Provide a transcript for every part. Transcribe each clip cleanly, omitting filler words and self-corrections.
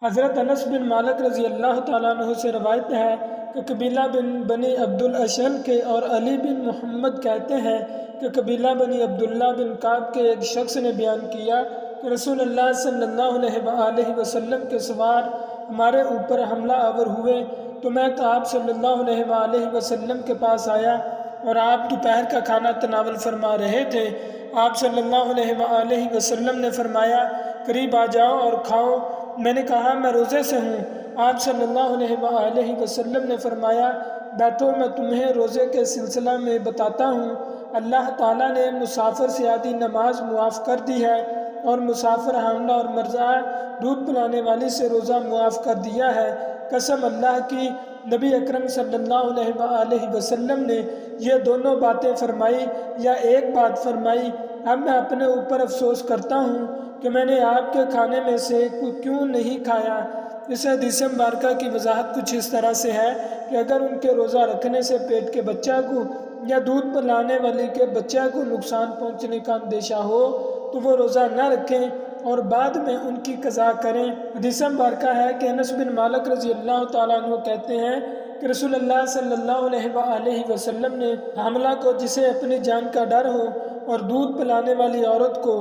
حضرت انس بن مالک رضی اللہ تعالیٰ عنہ سے روایت ہے کہ قبیلہ بنی عبد الاشل کے اور علی بن محمد کہتے ہیں کہ قبیلہ بنی عبداللہ بن کعب کے ایک شخص نے بیان کیا کہ رسول اللہ صلی اللہ علیہ وآلہ وسلم کے سوار ہمارے اوپر حملہ آور ہوئے تو میں آپ صلی اللہ علیہ وآلہ وسلم کے پاس آیا اور آپ دوپہر کا کھانا تناول فرما رہے تھے۔ آپ صلی اللہ علیہ وآلہ وسلم نے فرمایا قریب آ جاؤ اور کھاؤ۔ میں نے کہا میں روزے سے ہوں۔ آپ صلی اللہ علیہ وآلہ وسلم نے فرمایا بیٹھو، میں تمہیں روزے کے سلسلہ میں بتاتا ہوں۔ اللہ تعالیٰ نے مسافر سے آدھی نماز معاف کر دی ہے اور مسافر حاملہ اور مرضعہ دودھ پلانے والی سے روزہ معاف کر دیا ہے۔ قسم اللہ کی، نبی اکرم صلی اللہ علیہ وآلہ وسلم نے یہ دونوں باتیں فرمائی یا ایک بات فرمائی؟ اب میں اپنے اوپر افسوس کرتا ہوں کہ میں نے آپ کے کھانے میں سے کیوں نہیں کھایا۔ اس حدیث مبارکہ کی وضاحت کچھ اس طرح سے ہے کہ اگر ان کے روزہ رکھنے سے پیٹ کے بچہ کو یا دودھ پلانے والی کے بچہ کو نقصان پہنچنے کا اندیشہ ہو تو وہ روزہ نہ رکھیں اور بعد میں ان کی قضا کریں۔ حدیث مبارکہ ہے کہ انس بن مالک رضی اللہ تعالیٰ عنہ کہتے ہیں کہ رسول اللہ صلی اللہ علیہ وآلہ وسلم نے حاملہ کو جسے اپنی جان کا ڈر ہو اور دودھ پلانے والی عورت کو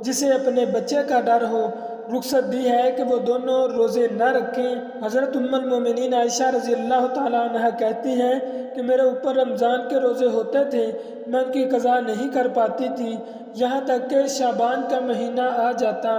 جسے اپنے بچے کا ڈر ہو رخصت دی ہے کہ وہ دونوں روزے نہ رکھیں۔ حضرت ام المومنین عائشہ رضی اللہ تعالیٰ عنہ کہتی ہیں کہ میرے اوپر رمضان کے روزے ہوتے تھے، میں ان کی قضا نہیں کر پاتی تھی یہاں تک کہ شعبان کا مہینہ آ جاتا۔